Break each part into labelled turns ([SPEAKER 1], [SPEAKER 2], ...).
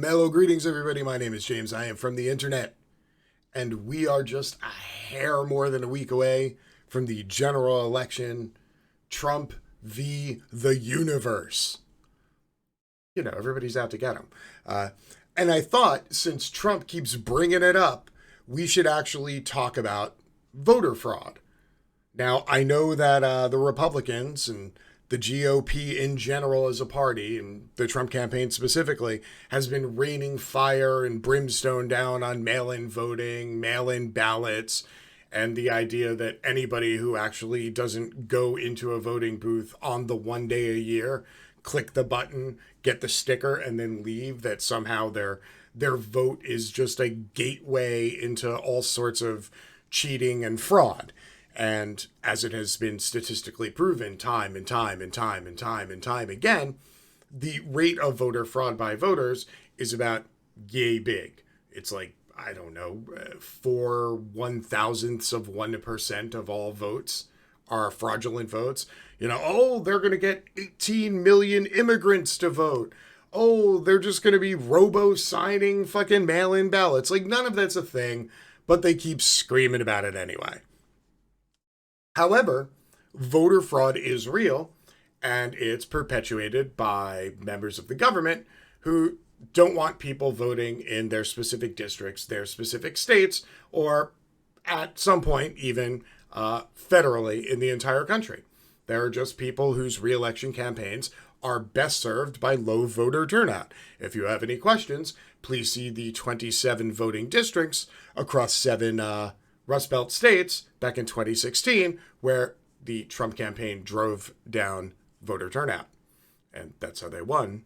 [SPEAKER 1] Mellow greetings, everybody. My name is James. I am from the internet, and we are just a hair more than a week away from the general election. Trump v. the universe. You know, everybody's out to get him. And I thought, since Trump keeps bringing it up, we should actually talk about voter fraud. Now, I know that the Republicans and the GOP in general as a party, and the Trump campaign specifically, has been raining fire and brimstone down on mail-in voting, mail-in ballots, and the idea that anybody who actually doesn't go into a voting booth on the one day a year, click the button, get the sticker, and then leave, that somehow their vote is just a gateway into all sorts of cheating and fraud. And as it has been statistically proven time and time again, the rate of voter fraud by voters is about yay big. It's like, I don't know, 0.001% of all votes are fraudulent votes. You know, oh, they're going to get 18 million immigrants to vote. Oh, they're just going to be robo-signing fucking mail-in ballots. Like, none of that's a thing, but they keep screaming about it anyway. However, voter fraud is real, and it's perpetuated by members of the government who don't want people voting in their specific districts, their specific states, or at some point even federally in the entire country. There are just people whose re-election campaigns are best served by low voter turnout. If you have any questions, please see the 27 voting districts across 7 Rust Belt states back in 2016, where the Trump campaign drove down voter turnout. And that's how they won,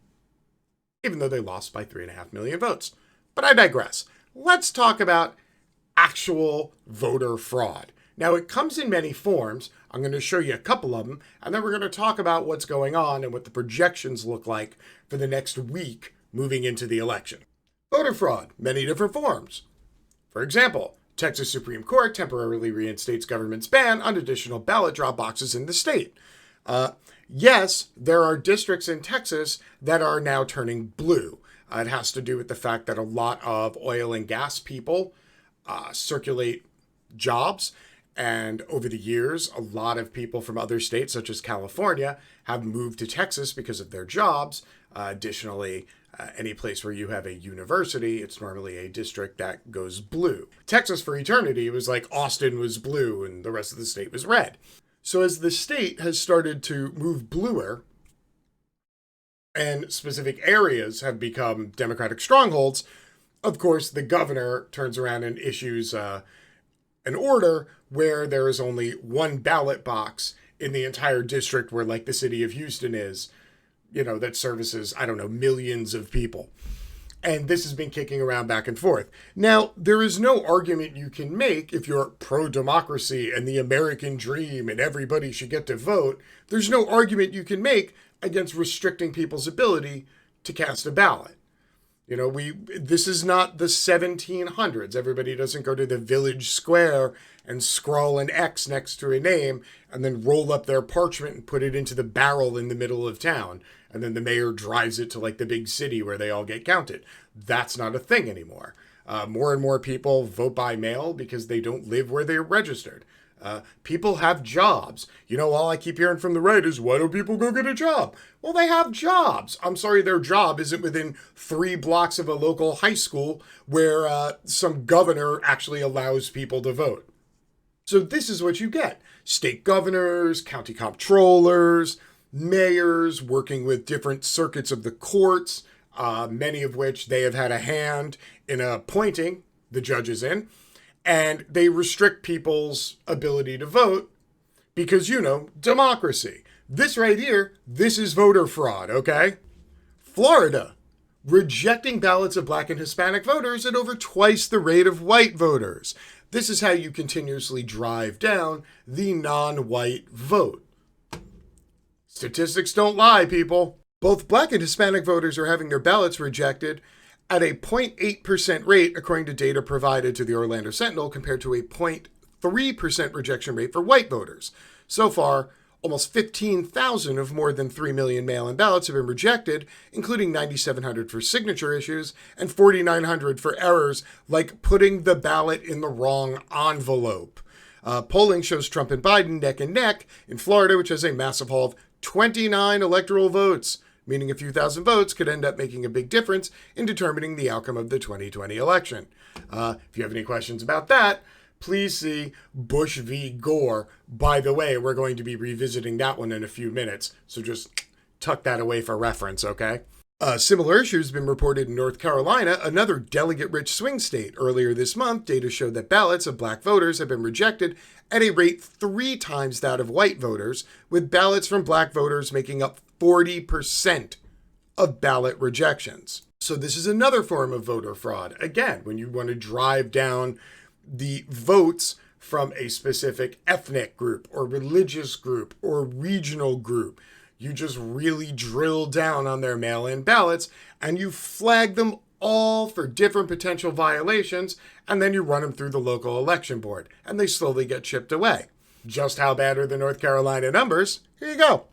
[SPEAKER 1] even though they lost by 3.5 million votes. But I digress. Let's talk about actual voter fraud. Now, it comes in many forms. I'm going to show you a couple of them, and then we're going to talk about what's going on and what the projections look like for the next week moving into the election. Voter fraud, many different forms. For example, Texas Supreme Court temporarily reinstates government's ban on additional ballot drop boxes in the state. Yes, there are districts in Texas that are now turning blue. It has to do with the fact that a lot of oil and gas people circulate jobs. And over the years, a lot of people from other states, such as California, have moved to Texas because of their jobs. Additionally, any place where you have a university, it's normally a district that goes blue. Texas for eternity was like Austin was blue and the rest of the state was red. So as the state has started to move bluer and specific areas have become Democratic strongholds, of course, the governor turns around and issues an order where there is only one ballot box in the entire district where, like, the city of Houston is, you know, that services, I don't know, millions of people. And this has been kicking around back and forth. Now, there is no argument you can make if you're pro-democracy and the American dream and everybody should get to vote. There's no argument you can make against restricting people's ability to cast a ballot. You know, this is not the 1700s. Everybody doesn't go to the village square and scrawl an X next to a name and then roll up their parchment and put it into the barrel in the middle of town. And then the mayor drives it to, like, the big city where they all get counted. That's not a thing anymore. More and more people vote by mail because they don't live where they're registered. People have jobs. You know, all I keep hearing from the right is, why don't people go get a job? Well, they have jobs. I'm sorry, their job isn't within 3 blocks of a local high school where some governor actually allows people to vote. So this is what you get. State governors, county comptrollers, mayors working with different circuits of the courts, many of which they have had a hand in appointing the judges in. And they restrict people's ability to vote because, you know, democracy. This right here, this is voter fraud, okay? Florida, rejecting ballots of Black and Hispanic voters at over twice the rate of white voters. This is how you continuously drive down the non-white vote. Statistics don't lie, people. Both Black and Hispanic voters are having their ballots rejected at a 0.8% rate, according to data provided to the Orlando Sentinel, compared to a 0.3% rejection rate for white voters. So far, Almost 15,000 of more than 3 million mail-in ballots have been rejected, including 9,700 for signature issues and 4,900 for errors like putting the ballot in the wrong envelope. Polling shows Trump and Biden neck and neck in Florida, which has a massive haul of 29 electoral votes, meaning a few thousand votes could end up making a big difference in determining the outcome of the 2020 election. If you have any questions about that, please see Bush v. Gore. By the way, we're going to be revisiting that one in a few minutes, so just tuck that away for reference, okay? Similar issues have been reported in North Carolina, another delegate-rich swing state. Earlier this month, data showed that ballots of black voters have been rejected at a rate 3 times that of white voters, with ballots from black voters making up 40% of ballot rejections. So this is another form of voter fraud. Again, when you want to drive down the votes from a specific ethnic group or religious group or regional group, you just really drill down on their mail-in ballots and you flag them all for different potential violations, and then you run them through the local election board and they slowly get chipped away. Just how bad are the North Carolina numbers? Here you go.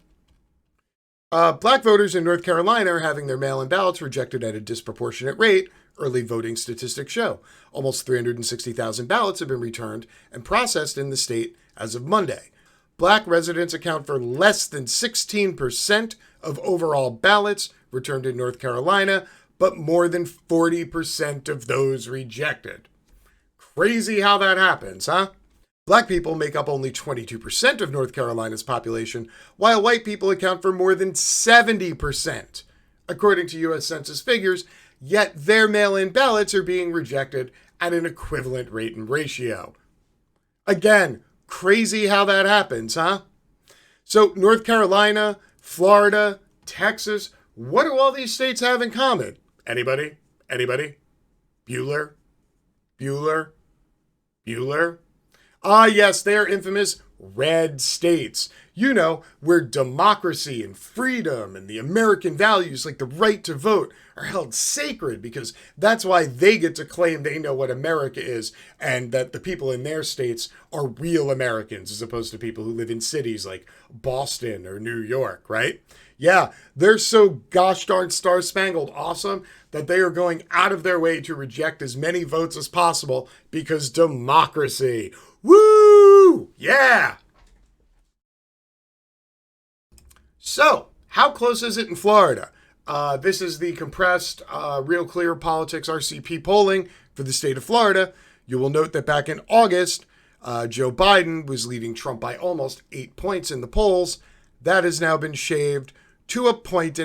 [SPEAKER 1] Black voters in North Carolina are having their mail-in ballots rejected at a disproportionate rate, early voting statistics show. Almost 360,000 ballots have been returned and processed in the state as of Monday. Black residents account for less than 16% of overall ballots returned in North Carolina, but more than 40% of those rejected. Crazy how that happens, huh? Black people make up only 22% of North Carolina's population, while white people account for more than 70%, according to U.S. Census figures, yet their mail-in ballots are being rejected at an equivalent rate and ratio. Again, crazy how that happens, huh? So North Carolina, Florida, Texas, what do all these states have in common? Anybody? Anybody? Bueller? Bueller? Bueller? Ah, yes, they are infamous red states. You know, where democracy and freedom and the American values like the right to vote are held sacred, because that's why they get to claim they know what America is and that the people in their states are real Americans as opposed to people who live in cities like Boston or New York, right? Yeah, they're so gosh darn star-spangled awesome that they are going out of their way to reject as many votes as possible because democracy. Woo! Yeah! So, how close is it in Florida? This is the compressed Real Clear Politics RCP polling for the state of Florida. You will note that back in August, Joe Biden was leading Trump by almost 8 points in the polls. That has now been shaved to 1.5 points.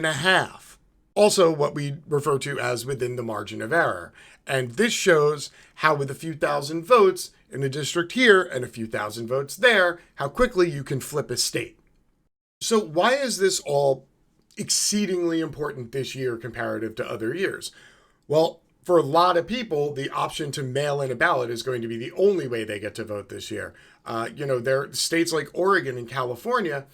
[SPEAKER 1] Also, what we refer to as within the margin of error. And this shows how with a few thousand votes in a district here and a few thousand votes there, how quickly you can flip a state. So why is this all exceedingly important this year comparative to other years? Well, for a lot of people, the option to mail in a ballot is going to be the only way they get to vote this year. There are states like Oregon and California,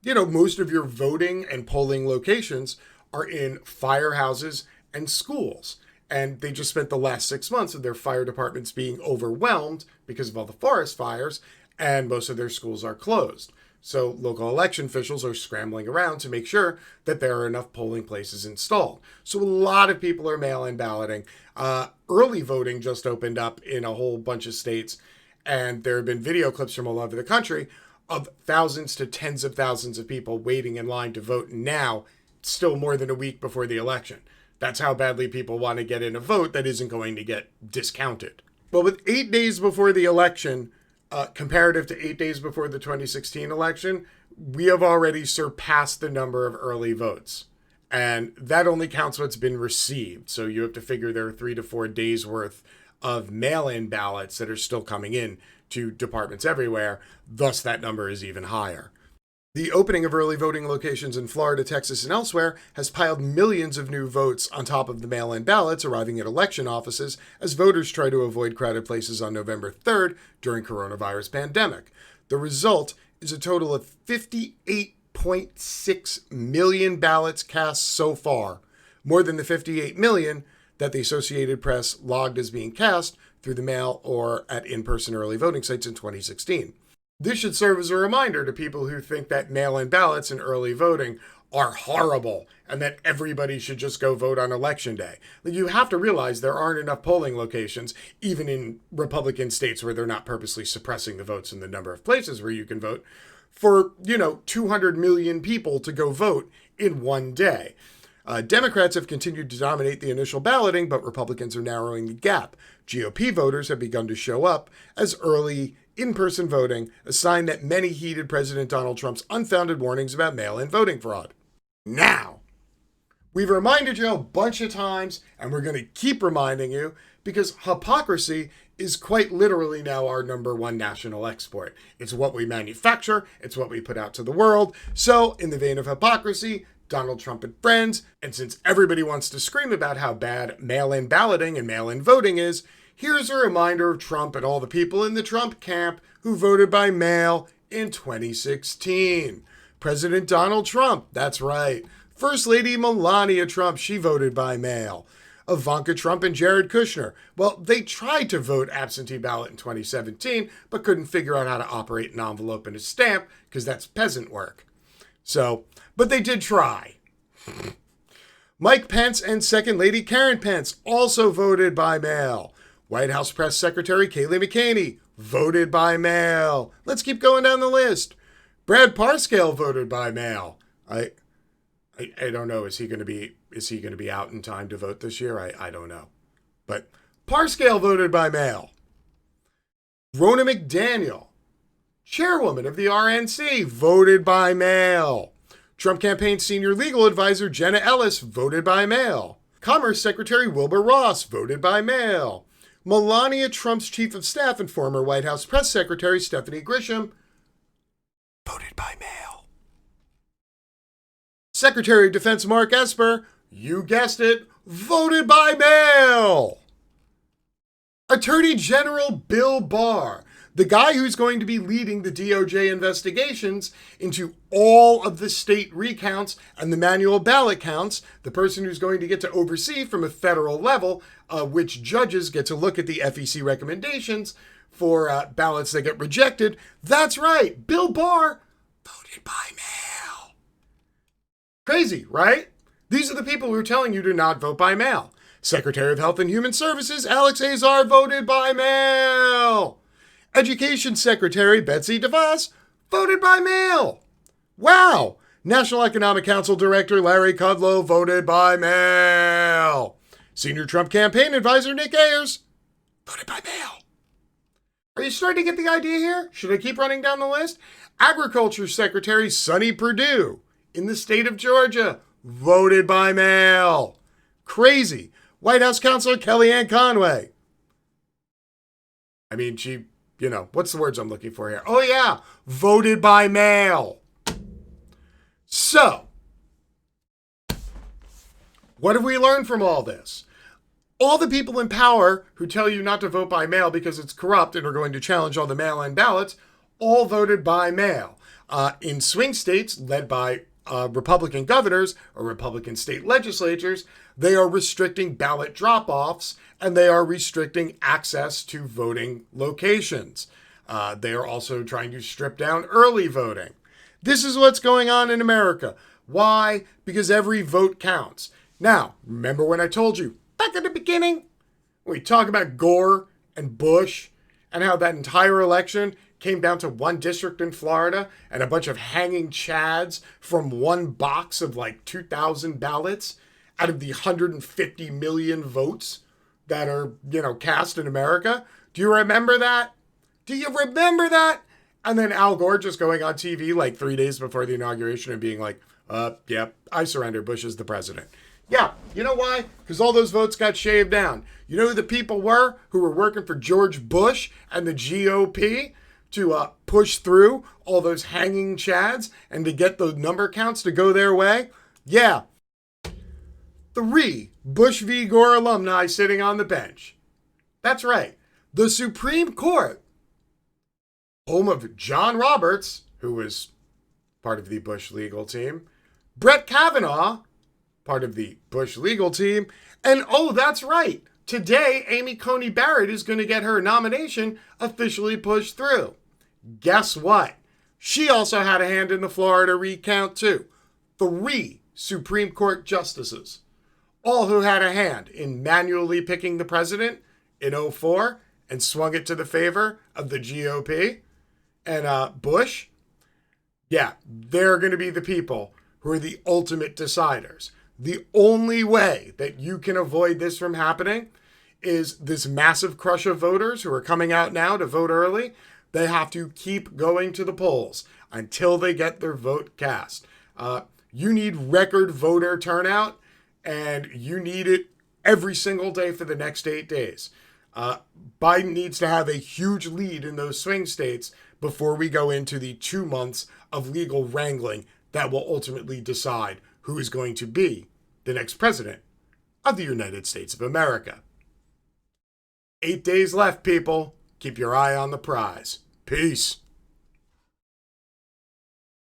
[SPEAKER 1] most of your voting and polling locations are in firehouses and schools. And they just spent the last 6 months of their fire departments being overwhelmed because of all the forest fires, and most of their schools are closed. So local election officials are scrambling around to make sure that there are enough polling places installed. So a lot of people are mail-in balloting. Early voting just opened up in a whole bunch of states, and there have been video clips from all over the country of thousands to tens of thousands of people waiting in line to vote now, still more than a week before the election. That's how badly people want to get in a vote that isn't going to get discounted. But with 8 days before the election, comparative to 8 days before the 2016 election, we have already surpassed the number of early votes. And that only counts what's been received. So you have to figure there are 3 to 4 days worth of mail-in ballots that are still coming in to departments everywhere. Thus, that number is even higher. The opening of early voting locations in Florida, Texas, and elsewhere has piled millions of new votes on top of the mail-in ballots arriving at election offices as voters try to avoid crowded places on November 3rd during coronavirus pandemic. The result is a total of 58.6 million ballots cast so far, more than the 58 million that the Associated Press logged as being cast through the mail or at in-person early voting sites in 2016. This should serve as a reminder to people who think that mail-in ballots and early voting are horrible and that everybody should just go vote on election day. You have to realize there aren't enough polling locations, even in Republican states where they're not purposely suppressing the votes in the number of places where you can vote, for, 200 million people to go vote in one day. Democrats have continued to dominate the initial balloting, but Republicans are narrowing the gap. GOP voters have begun to show up as early in-person voting, a sign that many heeded President Donald Trump's unfounded warnings about mail-in voting fraud. Now, we've reminded you a bunch of times, and we're going to keep reminding you, because hypocrisy is quite literally now our number one national export. It's what we manufacture, it's what we put out to the world. So, in the vein of hypocrisy, Donald Trump and friends, and since everybody wants to scream about how bad mail-in balloting and mail-in voting is, here's a reminder of Trump and all the people in the Trump camp who voted by mail in 2016. President Donald Trump, that's right. First Lady Melania Trump, she voted by mail. Ivanka Trump and Jared Kushner, well, they tried to vote absentee ballot in 2017, but couldn't figure out how to operate an envelope and a stamp, because that's peasant work. But they did try. Mike Pence and Second Lady Karen Pence also voted by mail. White House Press Secretary Kayleigh McEnany voted by mail. Let's keep going down the list. Brad Parscale voted by mail. I don't know. Is he going to be out in time to vote this year? I don't know. But Parscale voted by mail. Ronna McDaniel, chairwoman of the RNC, voted by mail. Trump campaign senior legal advisor Jenna Ellis voted by mail. Commerce Secretary Wilbur Ross voted by mail. Melania Trump's chief of staff and former White House press secretary Stephanie Grisham voted by mail. Secretary of Defense Mark Esper, you guessed it, voted by mail. Attorney General Bill Barr, the guy who's going to be leading the DOJ investigations into all of the state recounts and the manual ballot counts, the person who's going to get to oversee from a federal level which judges get to look at the FEC recommendations for ballots that get rejected. That's right, Bill Barr voted by mail. Crazy, right? These are the people who are telling you to not vote by mail. Secretary of Health and Human Services Alex Azar voted by mail. Education Secretary Betsy DeVos voted by mail. Wow. National Economic Council Director Larry Kudlow voted by mail. Senior Trump campaign advisor Nick Ayers voted by mail. Are you starting to get the idea here? Should I keep running down the list? Agriculture Secretary Sonny Perdue in the state of Georgia voted by mail. Crazy. White House Counselor Kellyanne Conway. I mean, she, what's the words I'm looking for here? Oh, yeah, voted by mail. So, what have we learned from all this? All the people in power who tell you not to vote by mail because it's corrupt and are going to challenge all the mail-in ballots all voted by mail. In swing states led by Republican governors or Republican state legislatures, they are restricting ballot drop-offs and they are restricting access to voting locations. They are also trying to strip down early voting. This is what's going on in America. Why? Because every vote counts. Now, remember when I told you back at the beginning, we talk about Gore and Bush and how that entire election came down to one district in Florida and a bunch of hanging chads from one box of like 2,000 ballots out of the 150 million votes that are, cast in America. Do you remember that? Do you remember that? And then Al Gore just going on TV like 3 days before the inauguration and being like, yeah, I surrender. Bush is the president. Yeah, you know why? Because all those votes got shaved down. You know who the people were who were working for George Bush and the GOP to push through all those hanging chads and to get the number counts to go their way? Yeah. 3 Bush v. Gore alumni sitting on the bench. That's right. The Supreme Court, home of John Roberts, who was part of the Bush legal team, Brett Kavanaugh, part of the Bush legal team, and oh, that's right. Today, Amy Coney Barrett is going to get her nomination officially pushed through. Guess what? She also had a hand in the Florida recount too. 3 Supreme Court justices, all who had a hand in manually picking the president in '04 and swung it to the favor of the GOP and Bush. Yeah, they're going to be the people who are the ultimate deciders. The only way that you can avoid this from happening is this massive crush of voters who are coming out now to vote early. They have to keep going to the polls until they get their vote cast. You need record voter turnout, and you need it every single day for the next 8 days. Biden needs to have a huge lead in those swing states before we go into the 2 months of legal wrangling that will ultimately decide who is going to be the next president of the United States of America. 8 days left, people. Keep your eye on the prize. Peace.